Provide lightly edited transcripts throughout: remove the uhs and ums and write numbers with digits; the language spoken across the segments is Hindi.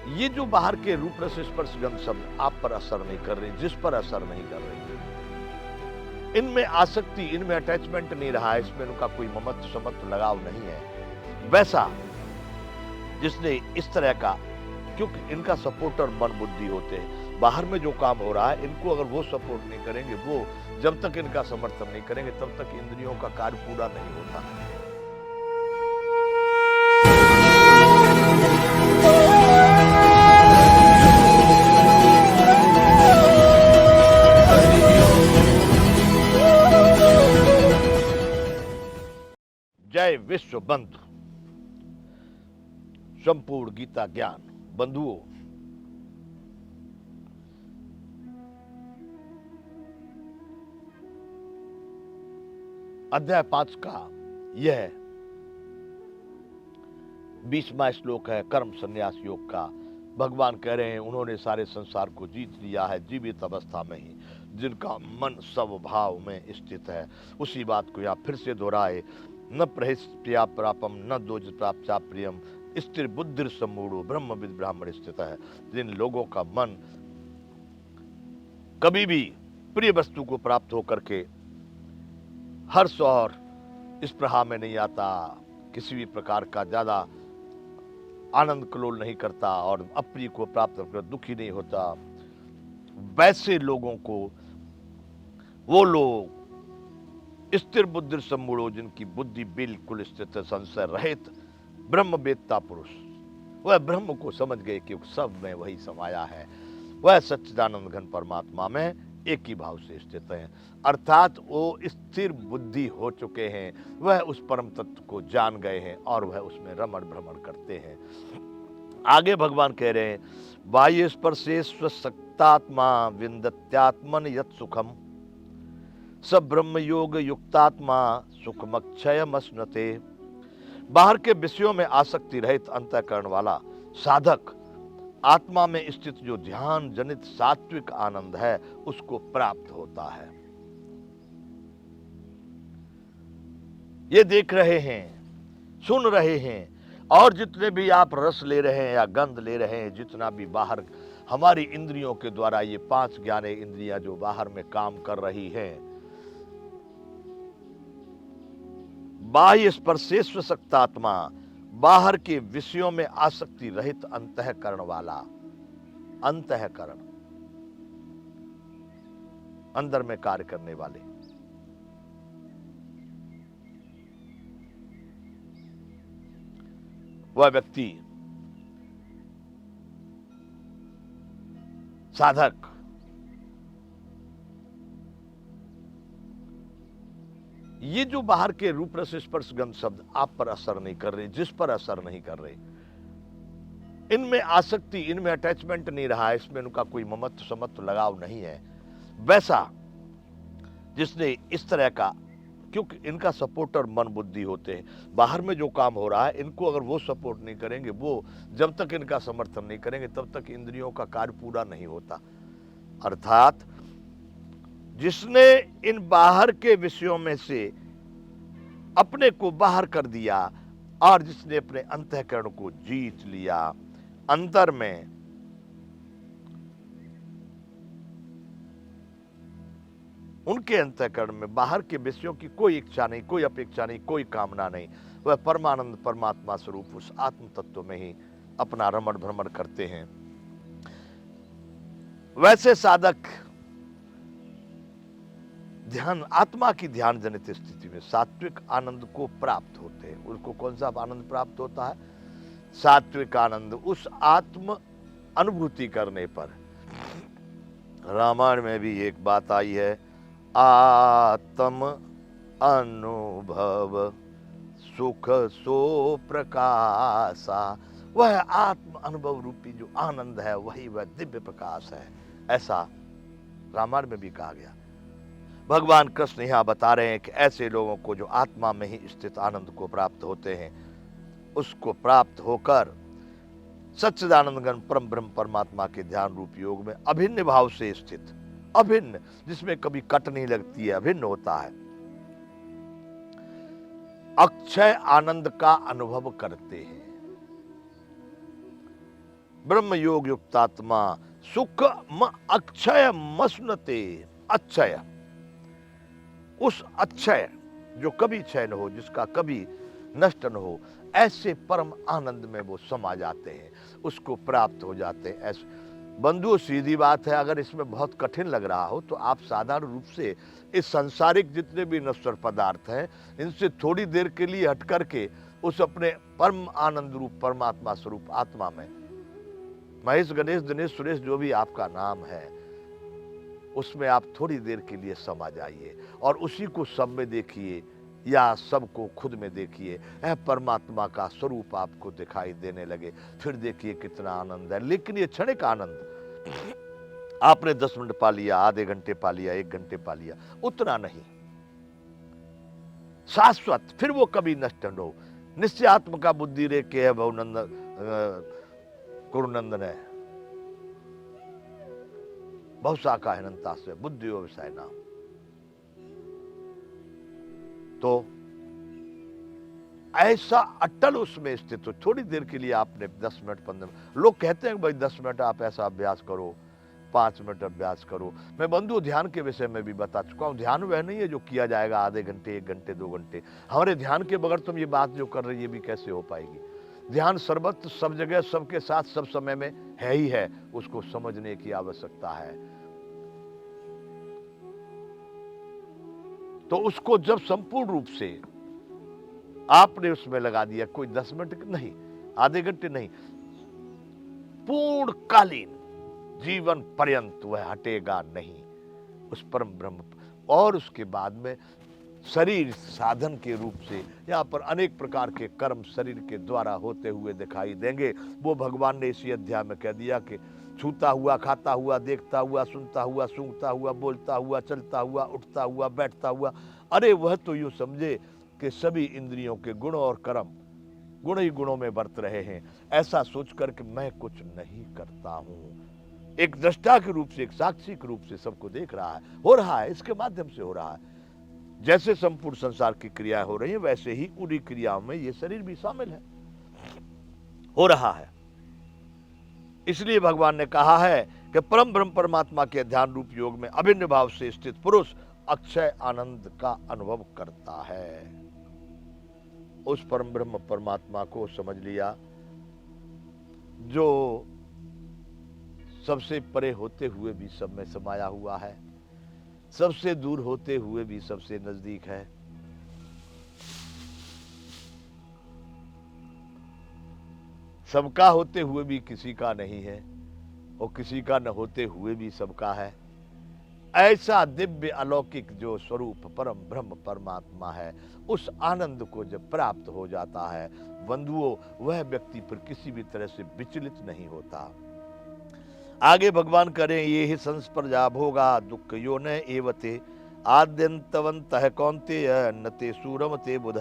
ये जो बाहर के रूप रस स्पर्श गंध शब्द आप पर असर नहीं कर रहे, जिस पर असर नहीं कर रही, इनमें आसक्ति, इनमें अटैचमेंट नहीं रहा है, इसमें उनका कोई ममत्व समत्व लगाव नहीं है, वैसा जिसने इस तरह का, क्योंकि इनका सपोर्टर मन बुद्धि होते हैं, बाहर में जो काम हो रहा है इनको अगर वो सपोर्ट नहीं करेंगे, वो जब तक इनका समर्थन नहीं करेंगे तब तक इंद्रियों का कार्य पूरा नहीं होता। जय विश्व बंधु, संपूर्ण गीता ज्ञान बंधुओं, अध्याय 5 का यह 20वां श्लोक है कर्म संन्यास योग का। भगवान कह रहे हैं उन्होंने सारे संसार को जीत लिया है जीवित अवस्था में ही, जिनका मन स्वभाव में स्थित है। उसी बात को यहाँ फिर से दोहराए, न प्रहिष्या प्रापम न दोज प्राप्त्या प्रियम स्थिर बुद्धि सम्मूढ़ो ब्रह्मविद ब्राह्मण स्थित है। जिन लोगों का मन कभी भी प्रिय वस्तु को प्राप्त होकर के हर्ष और स्पृहा में नहीं आता, किसी भी प्रकार का ज्यादा आनंद कलोल नहीं करता और अप्रिय को प्राप्त कर दुखी नहीं होता, वैसे लोगों को, वो लोग स्थिर बुद्धि सम्मूढ़ो, जिनकी बुद्धि बिल्कुल स्थित है, संशय रहित, ब्रह्मवेत्ता पुरुष, वह ब्रह्म को समझ गए कि सब में वही समाया है, वह सच्चिदानंद घन परमात्मा में एक ही भाव से स्थित हैं, अर्थात वो स्थिर बुद्धि हो चुके हैं, वह उस परम तत्व को जान गए हैं और वह उसमें रमण भ्रमण करते हैं। आगे भगवान कह रहे हैं बाह्य स्पर्शे स्वशक्तात्मा विन्दत्यात्मन यत् सुखम स ब्रह्म योग युक्तात्मा सुखमक्षयमश्नुते। बाहर के विषयों में आसक्ति रहित अंतःकरण वाला साधक आत्मा में स्थित जो ध्यान जनित सात्विक आनंद है उसको प्राप्त होता है। ये देख रहे हैं, सुन रहे हैं, और जितने भी आप रस ले रहे हैं या गंध ले रहे हैं, जितना भी बाहर हमारी इंद्रियों के द्वारा ये 5 ज्ञाने इंद्रियां जो बाहर में काम कर रही हैं, बाह्य स्पर्शेश्व सक्तात्मा, बाहर के विषयों में आसक्ति रहित अंतःकरण वाला, अंतःकरण अंदर में कार्य करने वाले, वह व्यक्ति साधक ये जो बाहर के रूप रस स्पर्श गंध शब्द आप पर असर नहीं कर रहे, जिस पर असर नहीं कर रहे, इनमें आसक्ति, इनमें अटैचमेंट नहीं रहा है, इसमें उनका कोई ममत्व समत्व लगाव नहीं है, वैसा जिसने इस तरह का, क्योंकि इनका सपोर्टर मन बुद्धि होते हैं, बाहर में जो काम हो रहा है इनको अगर वो सपोर्ट नहीं करेंगे, वो जब तक इनका समर्थन नहीं करेंगे तब तक इंद्रियों का कार्य पूरा नहीं होता। अर्थात जिसने इन बाहर के विषयों में से अपने को बाहर कर दिया और जिसने अपने अंतःकरण को जीत लिया, अंतर में उनके अंतःकरण में बाहर के विषयों की कोई इच्छा नहीं, कोई अपेक्षा नहीं, कोई कामना नहीं, वह परमानंद परमात्मा स्वरूप उस आत्म तत्व में ही अपना रमण भ्रमण करते हैं। वैसे साधक ध्यान, आत्मा की ध्यान जनित स्थिति में सात्विक आनंद को प्राप्त होते हैं। उनको कौन सा आनंद प्राप्त होता है? सात्विक आनंद। उस आत्म अनुभूति करने पर रामायण में भी एक बात आई है, आत्म अनुभव सुख सो प्रकाशा। वह आत्म अनुभव रूपी जो आनंद है वही वह दिव्य प्रकाश है, ऐसा रामायण में भी कहा गया। भगवान कृष्ण यहाँ बता रहे हैं कि ऐसे लोगों को जो आत्मा में ही स्थित आनंद को प्राप्त होते हैं, उसको प्राप्त होकर सच्चिदानंद घन परम ब्रह्म परमात्मा के ध्यान रूप योग में अभिन्न भाव से स्थित, अभिन्न जिसमें कभी कट नहीं लगती है, अभिन्न होता है, अक्षय आनंद का अनुभव करते हैं। ब्रह्म योग युक्तात्मा सुख म अक्षय मसनते। अक्षय, उस अक्षय जो कभी क्षय न हो, जिसका कभी नष्ट न हो, ऐसे परम आनंद में वो समा जाते हैं, उसको प्राप्त हो जाते हैं। ऐसे बंधुओं, सीधी बात है, अगर इसमें बहुत कठिन लग रहा हो तो आप साधारण रूप से इस सांसारिक जितने भी नश्वर पदार्थ हैं, इनसे थोड़ी देर के लिए हट करके उस अपने परम आनंद रूप परमात्मा स्वरूप आत्मा में, महेश, गणेश, दिनेश, सुरेश, जो भी आपका नाम है, उसमें आप थोड़ी देर के लिए समा जाइए और उसी को सब में देखिए या सबको खुद में देखिए। यह परमात्मा का स्वरूप आपको दिखाई देने लगे, फिर देखिए कितना आनंद है। लेकिन ये क्षणिक आनंद, आपने 10 मिनट पा लिया, आधे घंटे पा लिया, 1 घंटे पा लिया, उतना नहीं, शाश्वत, फिर वो कभी नष्ट न हो। निश्चय आत्म का बुद्धि रे के है बहुनंदन कुरुनंदन है, बहुशाखा अनंता से बुद्धि व्यवसाय नाम। तो ऐसा अटल उसमें स्थित हो। थोड़ी देर के लिए आपने 10 मिनट 15 मिनट, लोग कहते हैं भाई 10 मिनट आप ऐसा अभ्यास करो, 5 मिनट अभ्यास करो। मैं बंधु ध्यान के विषय में भी बता चुका हूं, ध्यान वह नहीं है जो किया जाएगा आधे घंटे, 1 घंटे, 2 घंटे। हमारे ध्यान के बगैर तुम ये बात जो कर रही है भी कैसे हो पाएगी। ध्यान सर्वत्र, सब जगह, सबके साथ, सब समय में है ही है, उसको समझने की आवश्यकता है। तो उसको जब संपूर्ण रूप से आपने उसमें लगा दिया, कोई 10 मिनट नहीं, आधे घंटे नहीं, पूर्णकालीन जीवन पर्यंत वह हटेगा नहीं उस परम ब्रह्म। और उसके बाद में शरीर साधन के रूप से यहाँ पर अनेक प्रकार के कर्म शरीर के द्वारा होते हुए दिखाई देंगे। वो भगवान ने इसी अध्याय में कह दिया कि छूता हुआ, खाता हुआ, देखता हुआ, सुनता हुआ, सूंघता हुआ, बोलता हुआ, चलता हुआ, उठता हुआ, बैठता हुआ। अरे वह तो यूं समझे कि सभी इंद्रियों के गुण और कर्म गुण ही गुणों में बरत रहे हैं, ऐसा सोचकर कि मैं कुछ नहीं करता हूं। एक दृष्टा के रूप से, एक साक्षी के रूप से सबको देख रहा है, हो रहा है, इसके माध्यम से हो रहा है। जैसे संपूर्ण संसार की क्रियाएं हो रही है, वैसे ही उन्हीं क्रियाओं में ये शरीर भी शामिल है, हो रहा है। इसलिए भगवान ने कहा है कि परम ब्रह्म परमात्मा के ध्यान रूप योग में अभिन्न भाव से स्थित पुरुष अक्षय आनंद का अनुभव करता है। उस परम ब्रह्म परमात्मा को समझ लिया जो सबसे परे होते हुए भी सब में समाया हुआ है, सबसे दूर होते हुए भी सबसे नजदीक है। सबका होते हुए भी किसी का नहीं है और किसी का न होते हुए भी सबका है। ऐसा दिव्य अलौकिक जो स्वरूप परम ब्रह्म परमात्मा है, उस आनंद को जब प्राप्त हो जाता है बंधुओं, वह व्यक्ति फिर किसी भी तरह से विचलित नहीं होता। आगे भगवान करें, ये ही संस्पर्जा भोगा दुख यो न एवते आद्यंतवंत कौन्तेय न ते सूरम ते बुध।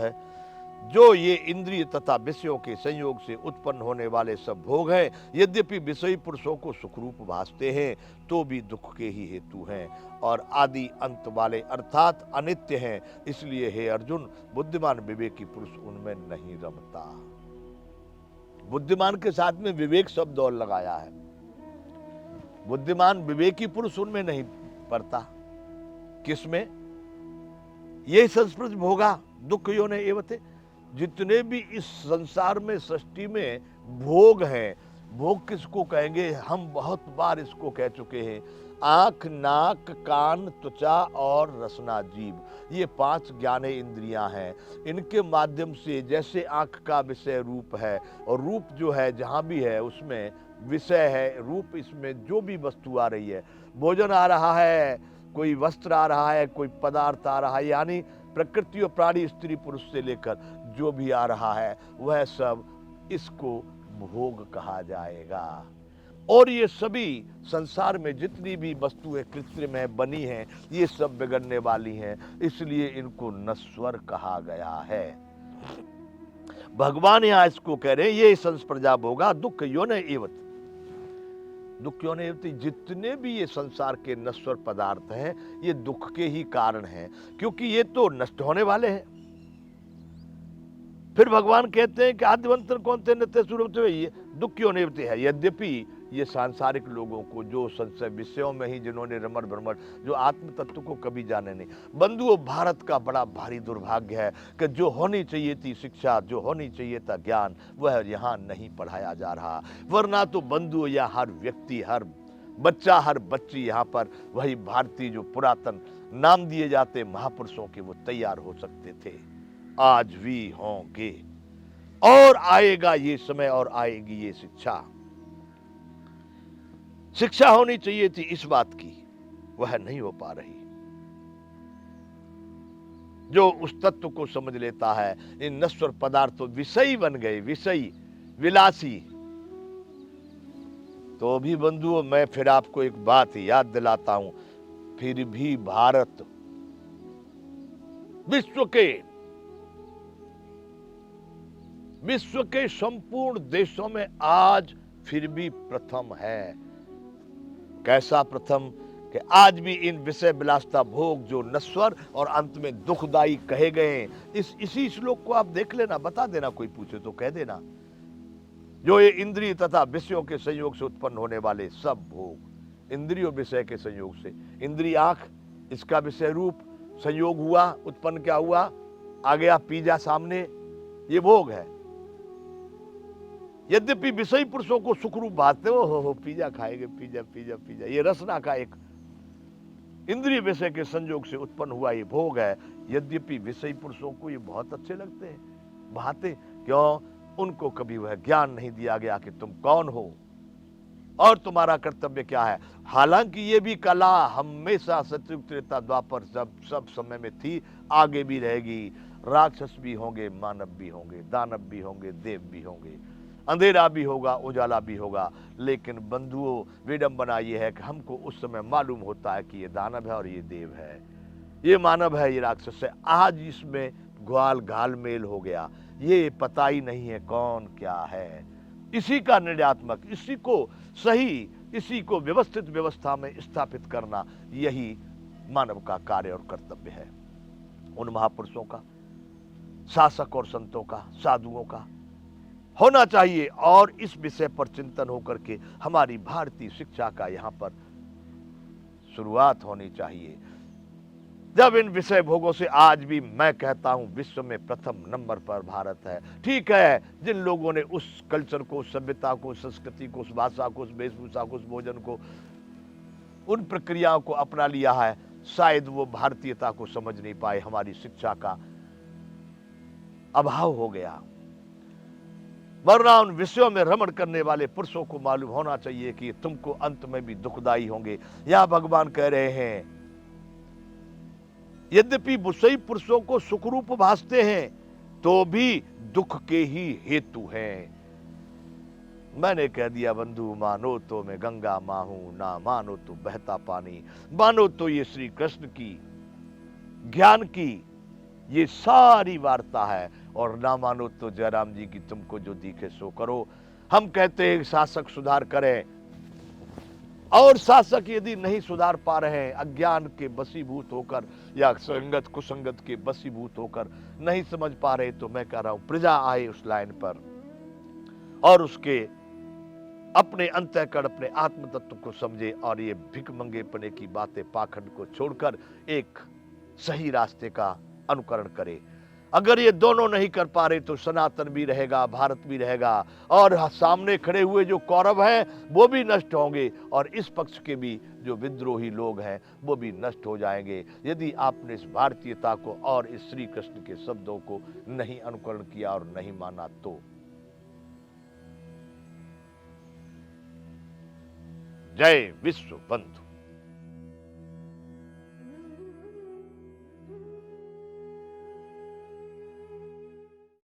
जो ये इंद्रिय तथा विषयों के संयोग से उत्पन्न होने वाले सब भोग हैं, यद्यपि विषयी पुरुषों को सुखरूप भासते हैं तो भी दुख के ही हेतु हैं और आदि अंत वाले अर्थात अनित्य हैं। इसलिए हे अर्जुन, बुद्धिमान विवेकी पुरुष उनमें नहीं रमता। बुद्धिमान के साथ में विवेक शब्द और लगाया है। बुद्धिमान विवेकी पुरुष उनमें नहीं पड़ता। किसमें? ये संस्पर्श भोगा दुख यो ने एवते। जितने भी इस संसार में, सृष्टि में भोग हैं, भोग किसको कहेंगे? हम बहुत बार इसको कह चुके हैं। आंख, नाक, कान, त्वचा और रसना, जीभ, ये 5 ज्ञानेय इंद्रियां हैं। इनके माध्यम से, जैसे आंख का विषय रूप है और रूप जो है जहां भी है उसमें विषय है, रूप, इसमें जो भी वस्तु आ रही है, भोजन आ रहा है, कोई वस्त्र आ रहा है, कोई पदार्थ आ रहा है, यानी प्रकृति और प्राणी, स्त्री पुरुष से लेकर जो भी आ रहा है वह सब इसको भोग कहा जाएगा। और ये सभी संसार में जितनी भी वस्तुएं कृत्रिम है, बनी हैं, ये सब बिगड़ने वाली हैं, इसलिए इनको नश्वर कहा गया है। भगवान यहां इसको कह रहे हैं, ये संस्पर्जा भोगा दुख यो न एवत। दुख क्यों नहीं होती? जितने भी ये संसार के नश्वर पदार्थ हैं, ये दुख के ही कारण हैं, क्योंकि ये तो नष्ट होने वाले हैं। फिर भगवान कहते हैं कि आद्यवंतर कौन थे नित्य स्वरूप ये दुखियों नेवते है। यद्यपि ये सांसारिक लोगों को जो संशय विषयों में ही जिन्होंने रमण भ्रमण, जो आत्म तत्व को कभी जाने नहीं। बंधुओं, भारत का बड़ा भारी दुर्भाग्य है कि जो होनी चाहिए थी शिक्षा, जो होनी चाहिए था ज्ञान, वह यहाँ नहीं पढ़ाया जा रहा। वरना तो बंधुओं, या हर व्यक्ति, हर बच्चा, हर बच्ची यहाँ पर वही भारतीय जो पुरातन नाम दिए जाते महापुरुषों के वो तैयार हो सकते थे। आज भी होंगे और आएगा ये समय और आएगी ये शिक्षा। शिक्षा होनी चाहिए थी इस बात की, वह नहीं हो पा रही। जो उस तत्व को समझ लेता है, इन नश्वर पदार्थों विषयी बन गए, विषयी विलासी। तो भी बंधुओं, मैं फिर आपको एक बात याद दिलाता हूं, फिर भी भारत विश्व के संपूर्ण देशों में आज फिर भी प्रथम है। कैसा प्रथम? कि आज भी इन विषय विलासता भोग जो नश्वर और अंत में दुखदाई कहे गए, इसी श्लोक को आप देख लेना, बता देना, कोई पूछे तो कह देना। जो ये इंद्रिय तथा विषयों के संयोग से उत्पन्न होने वाले सब भोग, इंद्रियों विषय के संयोग से, इंद्रिय आंख, इसका विषय रूप, संयोग हुआ, उत्पन्न क्या हुआ, आ गया पिज्जा सामने, ये भोग है। यद्यपि विषयी पुरुषों को सुखरूप भाते हो पिज्जा खाएंगे, पिज्जा पिज्जा पिज्जा, ये रसना का एक इंद्रिय विषय के संयोग से उत्पन्न हुआ ये भोग है। यद्यपि विषयी पुरुषों को ये बहुत अच्छे लगते हैं, भाते। क्यों? उनको कभी वह ज्ञान नहीं दिया गया कि तुम कौन हो और तुम्हारा कर्तव्य क्या है। हालांकि ये भी कला हमेशा सतयुग त्रेता द्वापर सब समय में थी, आगे भी रहेगी। राक्षस भी होंगे, मानव भी होंगे, दानव भी होंगे, देव भी होंगे, अंधेरा भी होगा, उजाला भी होगा। लेकिन बंधुओं, विडंबना ये है कि हमको उस समय मालूम होता है कि ये दानव है और ये देव है, ये मानव है, ये राक्षस है। आज इसमें ग्वाल घाल मेल हो गया, ये पता ही नहीं है कौन क्या है। इसी का निर्णयात्मक, इसी को सही, इसी को व्यवस्थित व्यवस्था में स्थापित करना, यही मानव का कार्य और कर्तव्य है। उन महापुरुषों का, शासक और संतों का, साधुओं का होना चाहिए। और इस विषय पर चिंतन होकर के हमारी भारतीय शिक्षा का यहाँ पर शुरुआत होनी चाहिए। जब इन विषय भोगों से आज भी मैं कहता हूं विश्व में प्रथम नंबर पर भारत है। ठीक है, जिन लोगों ने उस कल्चर को, सभ्यता को, संस्कृति को, उस भाषा को, उस वेशभूषा को, उस भोजन को, उन प्रक्रियाओं को अपना लिया है, शायद वो भारतीयता को समझ नहीं पाए। हमारी शिक्षा का अभाव हो गया। वरना उन विषयों में रमण करने वाले पुरुषों को मालूम होना चाहिए कि तुमको अंत में भी दुखदाई होंगे। यह भगवान कह रहे हैं, यद्यपि विषयी पुरुषों को सुखरूप भासते हैं तो भी दुख के ही हेतु हैं। मैंने कह दिया बंधु, मानो तो मैं गंगा माँ हूं, ना मानो तो बहता पानी, मानो तो ये श्री कृष्ण की ज्ञान की ये सारी वार्ता है, और ना मानो तो जयराम जी की तुमको जो दिखे सो करो। हम कहते हैं शासक सुधार करें, और शासक यदि नहीं सुधार पा रहे हैं, अज्ञान के बसीभूत होकर या संगत कुसंगत के बसीभूत होकर नहीं समझ पा रहे, तो मैं कह रहा हूं प्रजा आए उस लाइन पर और उसके अपने अंतःकरण, अपने आत्म तत्व को समझे, और ये भिख मंगेपने की बातें, पाखंड को छोड़कर एक सही रास्ते का अनुकरण करे। अगर ये दोनों नहीं कर पा रहे तो सनातन भी रहेगा, भारत भी रहेगा, और सामने खड़े हुए जो कौरव हैं वो भी नष्ट होंगे, और इस पक्ष के भी जो विद्रोही लोग हैं वो भी नष्ट हो जाएंगे, यदि आपने इस भारतीयता को और इस श्री कृष्ण के शब्दों को नहीं अनुकरण किया और नहीं माना तो। जय विश्व बंधु।